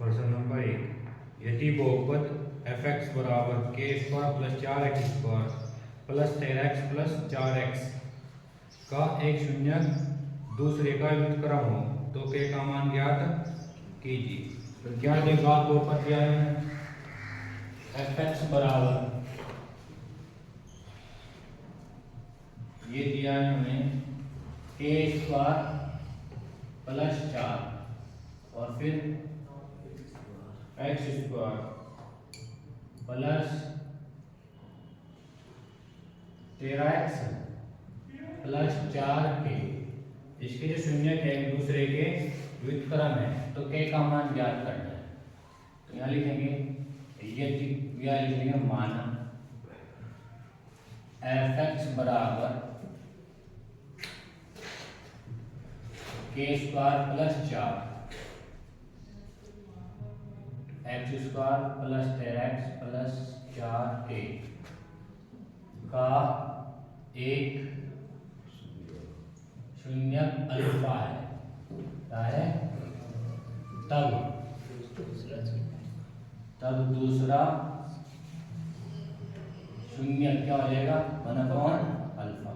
प्रश्न नंबर 1, यदि बहुपद f(x) बराबर k square plus 4x square plus 13x plus 4x का एक शून्य दूसरे का व्युत्क्रम हो तो k का मान ज्ञात कीजिए। क्या देखा बहुपद दिया है f(x) बराबर, ये दिया है हमें k स्क्वायर प्लस 4 और फिर x square plus 13x plus 4k, इसके जो शून्य है एक दूसरे के व्युत्क्रम है तो k का मान ज्ञात करना है। तो यहाँ लिखेंगे यह लिखेंगे मान f(x) बराबर k square plus 4 x square plus 13x plus 4k का एक शून्य अल्फा है। क्या है? तब दूसरा शून्य क्या हो जाएगा? 1/अल्फा।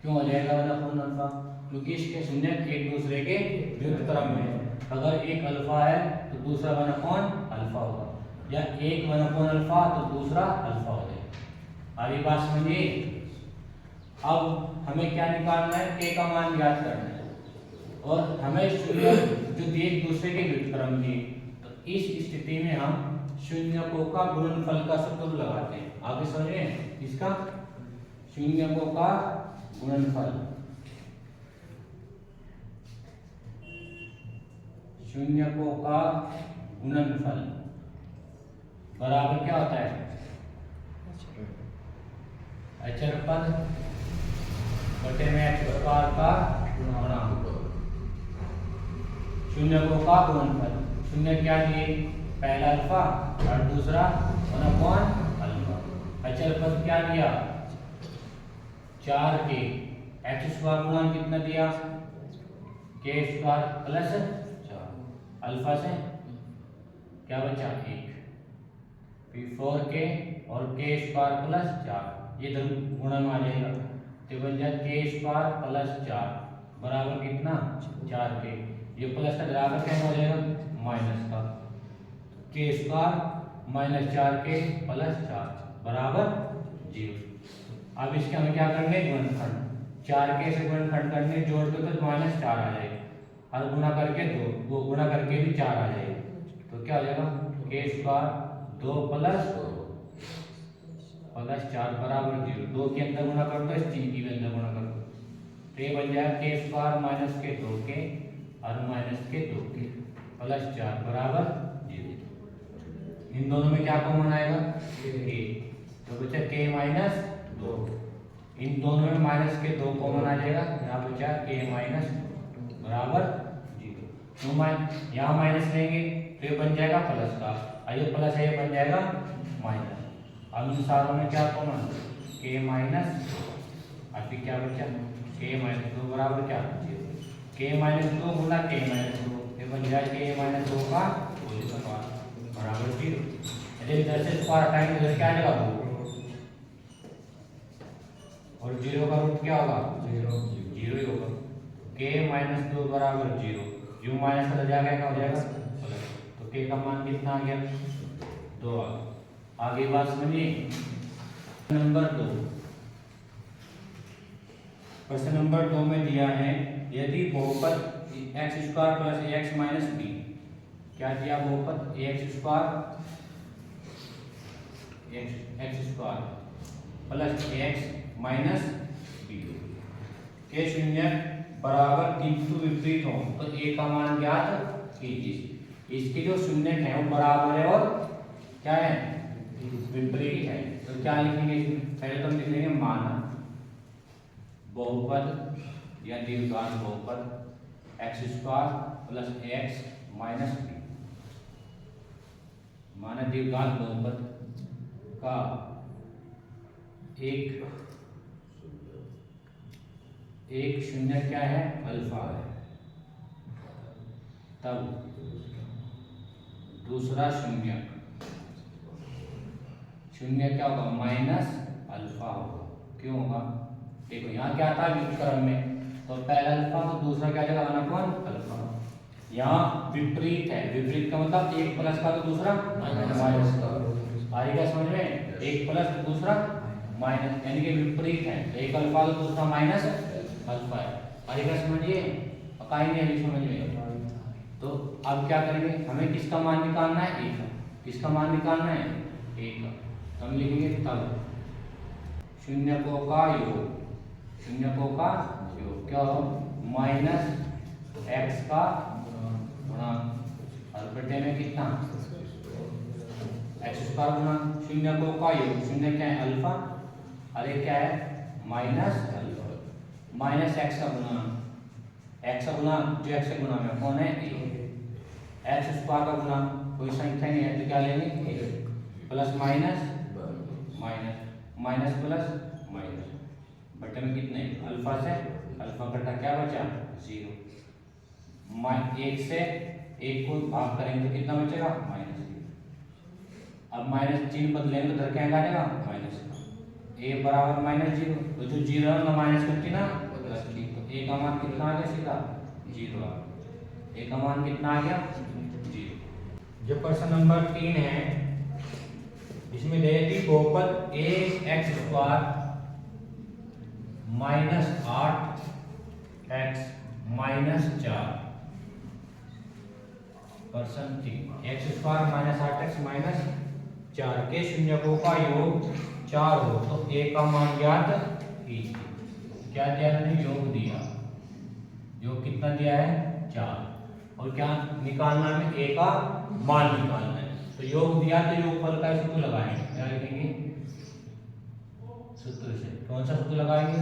क्यों हो जाएगा 1/अल्फा? क्योंकि इसके शून्य एक दूसरे के व्युत्क्रम में, अगर एक अल्फा है तो दूसरा 1/अल्फा होगा, या एक 1/अल्फा तो दूसरा अल्फा हो जाएगा। आगे बात समझिए। अब हमें क्या निकालना है? k का मान ज्ञात करना है और हमें शून्य जो एक दूसरे के व्युत्क्रम दिए, तो इस स्थिति में हम शून्यकों का गुणनफल का सूत्र लगाते हैं। आगे समझिए इसका शून्यकों का गुणनफल, शून्यकों का गुणनफल बराबर क्या होता है? अचर पद बटे में x स्क्वायर का गुणा, शून्यकों का गुणनफल। शून्य क्या दिए? पहला अल्फा और दूसरा 1/अल्फा। अचर पद क्या दिया? 4k, x स्क्वायर गुणा कितना दिया? k स्क्वायर प्लस 4, अल्फा से क्या बचा? 1, फिर 4k और k स्क्वायर प्लस 4, ये दोनों गुणा में आ जाएगा तो बन जाए k स्क्वायर प्लस 4 बराबर कितना? 4k। ये प्लस का बराबर क्या हो जाएगा? माइनस का, k square minus 4k plus 4 बराबर 0। अब इसके हमें क्या करने? गुणनखंड। 4k से गुणनखंड करने, जोड़ दो तो -4 आ जाएगा और गुणा करके 2, वो गुणा करके भी 4 आ जाएगा। तो क्या हो जाएगा? k स्क्वायर 2 प्लस 4 बराबर 0। 2 के अंदर गुणा कर दो, इस 3 के अंदर गुणा कर दो, तो ये बन जाएगा k स्क्वायर माइनस के 2k और माइनस के 2k प्लस 4 बराबर 0। इन दोनों में क्या कॉमन आएगा? k, तो बचा k माइनस 2। इन दोनों में माइनस के 2 कॉमन आ जाएगा, यहाँ बचा k माइनस बराबर 0। तो यहाँ माइनस लेंगे तो ये बन जाएगा प्लस का, और ये प्लस है ये बन जाएगा माइनस। अब इन सारों में क्या कॉमन? k माइनस, और फिर क्या बचा? k माइनस 2 बराबर क्या? 0। k माइनस 2 गुना k माइनस 2, ये बन जाएगा k माइनस 2 का होल स्क्वायर बराबर 0। यदि इधर से स्क्वायर हटाएंगे इधर क्या आ जाएगा? 2, और 0 का रूट क्या होगा? 0 ही होगा। k माइनस 2 बराबर 0, जो माइनस का जाएगा क्या हो जाएगा? प्लस। तो k का मान कितना आ गया? 2 आ गया। आगे बात समझिए। नंबर 2, प्रश्न नंबर 2 में दिया है यदि बहुपद x square plus ax minus b, क्या दिया? बहुपद ax square plus ax minus b के शून्य बराबर किंतु विपरीत हो तो a का मान ज्ञात कीजिए। इसके जो शून्य है वो बराबर है और क्या है? विपरीत है। तो क्या लिखेंगे? पहले तो हम लिख लेंगे मान बहुपद या दीर्घांश बहुपद x square plus ax minus b, माना दीर्घांश बहुपद का एक शून्य क्या है? अल्फा है। तब दूसरा शून्य, शून्य क्या होगा माइनस अल्फा होगा। क्यों होगा? देखो यहाँ क्या था व्युत्क्रम में, तो पहला अल्फा तो दूसरा क्या जगह आना कौन अल्फा। यहाँ विपरीत है, विपरीत का मतलब एक प्लस का तो दूसरा माइनस का। आएगा समझ में? एक प्लस तो दूसरा माइनस, यानी कि विपरीत है, एक अल्फा तो दूसरा माइनस अल्फा है। आएगा समझिए? कहीं नहीं अभी समझ में। तो अब क्या करेंगे, हमें किसका मान निकालना है? एक का। किसका मान निकालना है? एक का। तो हम लिखेंगे तब शून्यकों का योग, शून्यकों का योग क्या हो माइनस एक्स का गुणा और बटे में कितना एक्स स्क्वायर गुणा शून्यकों का योग। शून्य क्या है अल्फा, अरे क्या है माइनस अल्फा, माइनस एक्स का गुणा, एक्स का गुणा जो एक्स के गुणा में कौन है एक्स स्क्वायर का गुणा कोई संख्या नहीं है तो क्या लेंगे plus minus minus, minus plus minus बटे में कितने अल्फा से अल्फा घटा क्या बचा 0। एक से एक को भाग करेंगे तो कितना बचेगा माइनस। अब माइनस चिन्ह बदलेंगे तो इधर क्या आ जाएगा माइनस का। ए बराबर माइनस 0, तो जो 0 है ना माइनस करती ना प्लस की, तो ए का मान कितना आ गया सीधा 0 आ गया। ए का मान कितना आ गया 0। जो प्रश्न नंबर 3 है इसमें दे दी बहुपद a x square minus 8 x minus 4 percent x square minus 8 x minus 4 के शून्यकों का योग 4 हो तो ए का मान ज्ञात कीजिए। क्या दिया मैंने योग दिया, योग कितना दिया है 4 और क्या निकालना है ए का मान निकालना है। तो योग दिया तो योगफल का सूत्र लगाएंगे, क्या लिखेंगे सूत्र से, कौन सा सूत्र लगाएंगे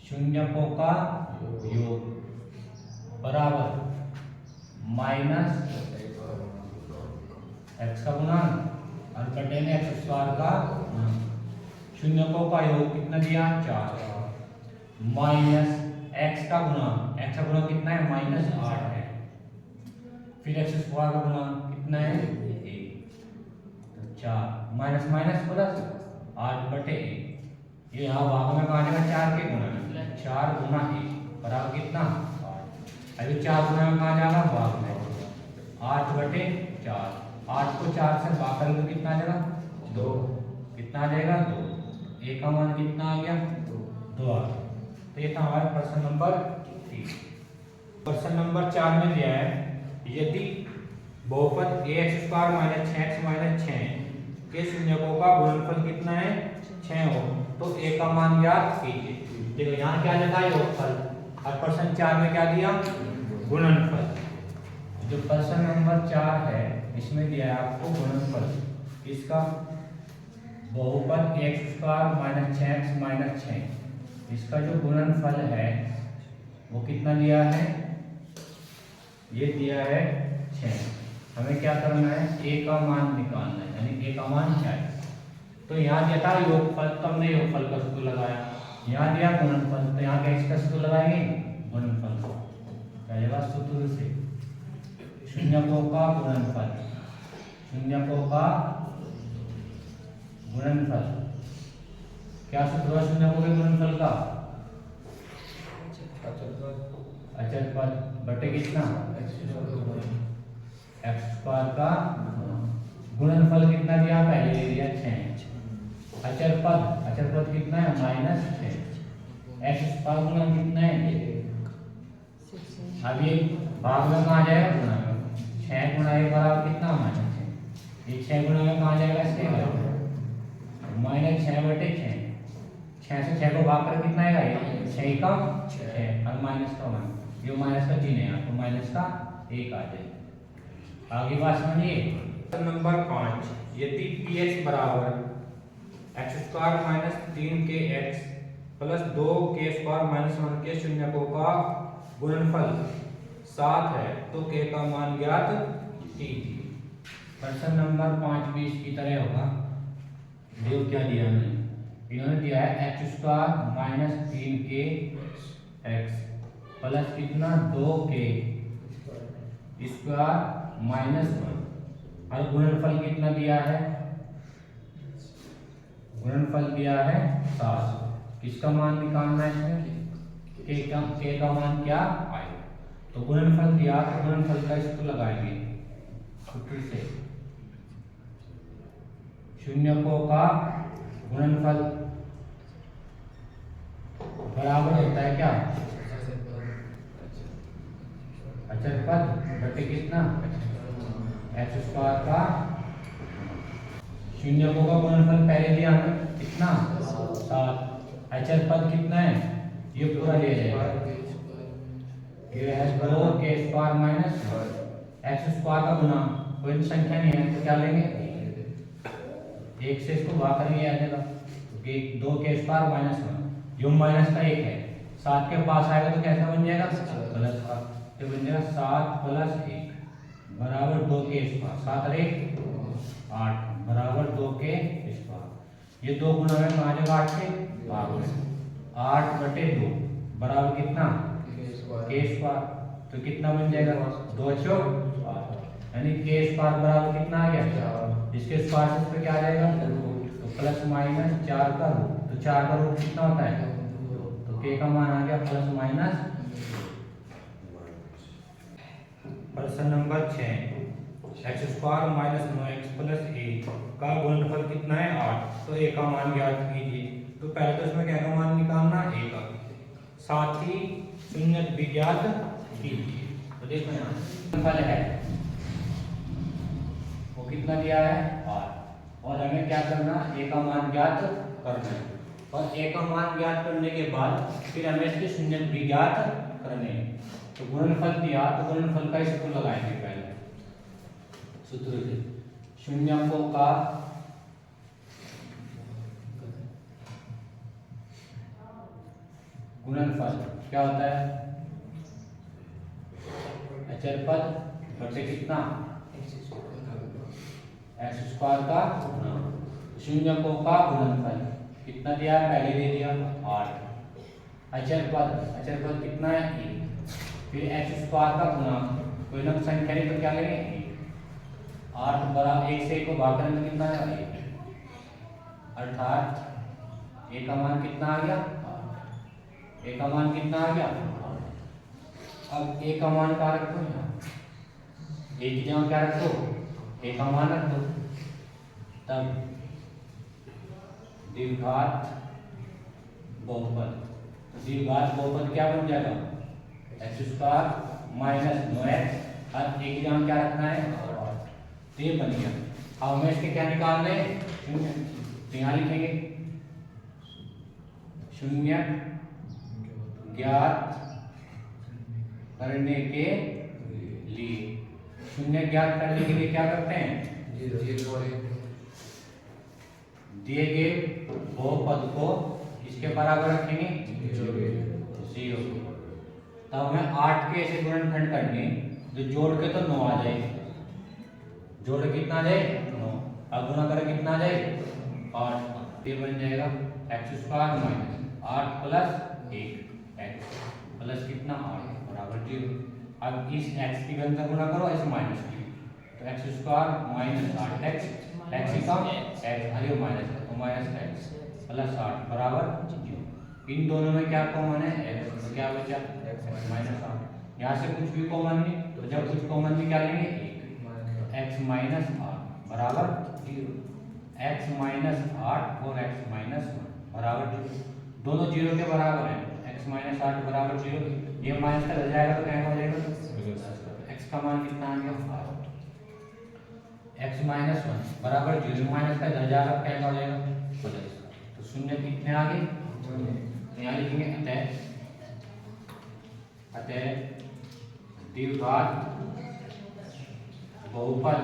शून्यकों का योग बराबर माइनस एक्स का गुणन और बटे में एक्स स्क्वायर का शून्यकों का योग कितना दिया 4 माइनस एक्स का गुणा, एक्स का गुणा कितना है माइनस 8 है, फिर एक्स स्क्वायर का गुणा कितना है 1, तो 4 माइनस माइनस प्लस 8 बटे 1। ये यहाँ भाग में कहा जाएगा 4 के गुणा में, 4 गुणा 1 बराबर कितना 8। अभी 4 गुणा में कहा जाएगा भाग में 8 बटे 4, 8 को 4 से भाग करेंगे तो कितना आ जाएगा 2, कितना आ जाएगा 2। ए का मान कितना आ गया 2 आ गया। तो ये था हमारा प्रश्न नंबर 3। प्रश्न नंबर 4 में दिया है यदि बहुपद a x square minus 6x minus 6 के शून्यकों का गुणनफल कितना है 6 हो तो ए का मान ज्ञात कीजिए। देखो यहाँ क्या लिखा है योगफल और प्रश्न 4 में क्या दिया गुणनफल। जो प्रश्न नंबर 4 है इसमें दिया है आपको गुणनफल इसका बहुपद x square minus 6x minus 6, इसका जो गुणनफल है वो कितना दिया है ये दिया है 6। हमें क्या करना है ए का मान निकालना है, यानी ए का मान क्या है। तो यहाँ दिया था योगफल तो हमने योगफल का सूत्र लगाया, यहाँ दिया गुणनफल तो यहाँ क्या सूत्र लगाएंगे गुणनफल को, क्या जगह सूत्र से शून्यकों का गुणनफल, शून्यकों का गुणनफल क्या सूत्र है शून्यकों के गुणनफल का अचर पद बटे कितना एक्स स्क्वायर का गुणनफल कितना दिया पहले दे दिया 6, अचर पद कितना है माइनस 6, एक्स स्क्वायर गुणा कितना है अब ये भाग में कहाँ जाएगा गुणा में 6 गुणा 1 बराबर कितना माइनस 6, ये 6 गुणा में कहाँ जाएगा इसके माइनस 6 बटे 6 से 6 को भाग कर कितना आएगा ये 6 का 6 और माइनस का 1, ये माइनस का चिन्ह है यहाँ तो माइनस का 1 आ जाएगा। आगे बात समझिए नंबर 5 यदि px बराबर x square minus 3kx plus 2k square minus 1 के शून्यकों का गुणनफल 7 है तो k का मान ज्ञात कीजिए। प्रश्न नंबर 5 भी इसकी तरह होगा। देखो क्या दिया है, इन्होंने दिया है x square minus 3k x plus कितना 2k स्क्वायर -1 और गुणनफल कितना दिया है? गुणनफल दिया है 7। किसका मान निकालना है इसमें? के का मान क्या आएगा? तो गुणनफल दिया तो गुणनफल का सूत्र लगाएंगे। सूत्र से शून्यकों का गुणनफल बराबर होता है क्या? अचर पद बटे कितना? x स्क्वायर का शून्यकों का गुणनफल पहले दिया हमें कितना? 7। अचर पद कितना है? ये पूरा ले जाएगा। ये है 2k² माइनस x स्क्वायर का गुना कोई संख्या नहीं है तो क्या लेंगे? 1 से इसको भाग करेंगे आ जाएगा। 2k² माइनस 1 जो माइनस का 1 है 7 के पास आएगा तो कैसा बन जाएगा? प्लस का। तो बन जाएगा 7 + 1 बराबर 2k²। 7 और 1 8 बराबर 2k²। ये 2 गुना में कहाँ जाएगा? 8 के भाग में 8/2 बराबर कितना? k²। तो कितना बन जाएगा? 2 चौक 8 यानी k² बराबर कितना आ गया? इसके स्क्वायर से इस पे क्या आ जाएगा? तो +- 4 का रूट। तो 4 का रूट कितना होता है? तो k का मान आ गया +- प्रश्न नंबर 6 x² - 9x + 1 का गुणनफल कितना है? 8। तो a का मान ज्ञात कीजिए। तो पहले तो इसमें क्या का मान निकालना? a का। साथ ही शून्यक भी ज्ञात कीजिए। तो देखो यहाँ गुणनफल है वो कितना दिया है? 8 और हमें क्या करना? a का मान ज्ञात करना है। और a का मान ज्ञात करने के बाद फिर हमें इसके शून्यक भी ज्ञात करने हैं। तो गुणनफल दिया तो गुणनफल का सूत्र लगाएंगे। पहले सूत्र से शून्यकों का गुणनफल क्या होता है? अचर पद बटे कितना? x² का गुना। शून्यकों का गुणनफल कितना दिया है? पहले दे दिया 8। अचर पद कितना है? 1। फिर x² का गुना कोई ना संख्या नहीं तो क्या लेंगे? 8 बराबर 1 से 1 को भाग करने में कितना है? 1। अर्थात a का मान कितना आ गया? a का मान कितना आ गया? अब a का मान क्या रखो? यहाँ a की जगह क्या रखो? a का मान रख दो। तब द्विघात बहुपद। द्विघात बहुपद क्या बन जाएगा? x² - 9x और a की जगह क्या रखना है? 8। तो ये बन गया। अब हमें इसके क्या निकालने? शून्य। तो यहाँ लिखेंगे शून्य ज्ञात करने के लिए। शून्य ज्ञात करने के लिए क्या करते हैं? दिए गए बहुपद को किसके बराबर रखेंगे? 0। तब हमें 8 के ऐसे गुणनखंड करने जो जोड़ के तो 9 आ जाए। जोड़ कितना आ जाए? 9। अब गुणा करें कितना आ जाए? 8। ये बन जाएगा x² - 8 + 1 x प्लस कितना 8 बराबर 0। अब इस x की अंदर गुणा करो इस माइनस की। तो x² - 8x x का x अरे माइनस तो माइनस x प्लस 8 बराबर 0। इन दोनों में क्या कॉमन है? x। तो क्या बचा? -8। यहाँ से कुछ भी कॉमन नहीं तो जब कुछ कॉमन नहीं क्या लेंगे? 1। x - 8 बराबर 0। x - 8 और x - 1 बराबर 0। दोनों 0 के बराबर है। x - 8 बराबर 0। ये माइनस का रह जाएगा तो क्या हो जाएगा? x का मान कितना आ गया? x - 1 बराबर 0 माइनस का रह जाएगा क्या हो जाएगा? प्लस। तो शून्य कितने आ गए? तो यहाँ लिखेंगे अतः द्विघात बहुपद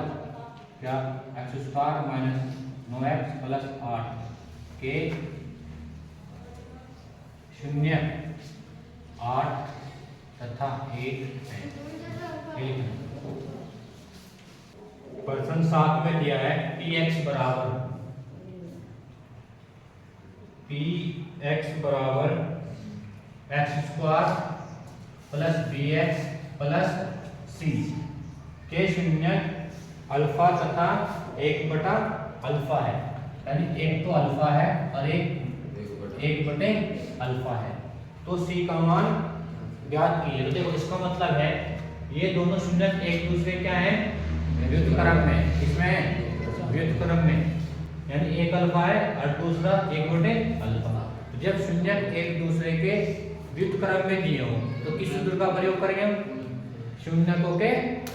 क्या? x² - 9x + 8 के शून्य 8 तथा 1 है। प्रश्न 7 में दिया है px बराबर x² + bx + c के शून्य अल्फा तथा 1 बटा अल्फा है, यानी एक तो अल्फा है और एक 1 बटे अल्फा है। तो सी का मान ज्ञात कीजिए। तो देखो इसका मतलब है ये दोनों शून्य एक दूसरे क्या है, व्युत्क्रम में, इसमें व्युत्क्रम में, यानी एक अल्फा है और दूसरा 1 बटे अल्फा। तो जब शून्य एक दूसरे के व्युत्क्रम में दिए हो तो किस सूत्र का प्रयोग करेंगे हम, शून्यकों के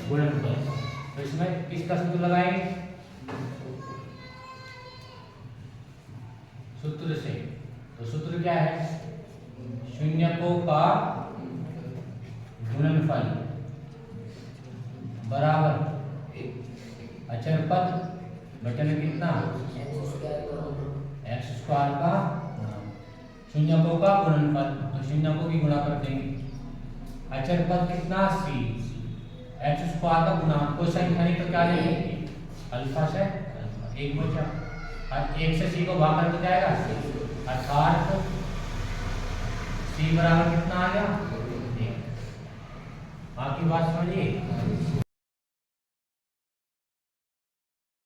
गुणनफल। तो इसमें किसका सूत्र लगाएंगे, सूत्र से। तो सूत्र क्या है, शून्यकों का गुणनफल बराबर अचर पद बटन कितना x स्क्वायर का शून्यकों का गुणनफल, तो शून्यकों की गुणा कर देंगे। अचर पद कितना c, x स्क्वायर का गुणा, कोई संख्या नहीं तो क्या लेंगे, अल्फा से अल्फा, 1 बचा और 1 से c को भाग कर जाएगा, अर्थात c बराबर कितना आ गया, 1। बाकी बात समझिए।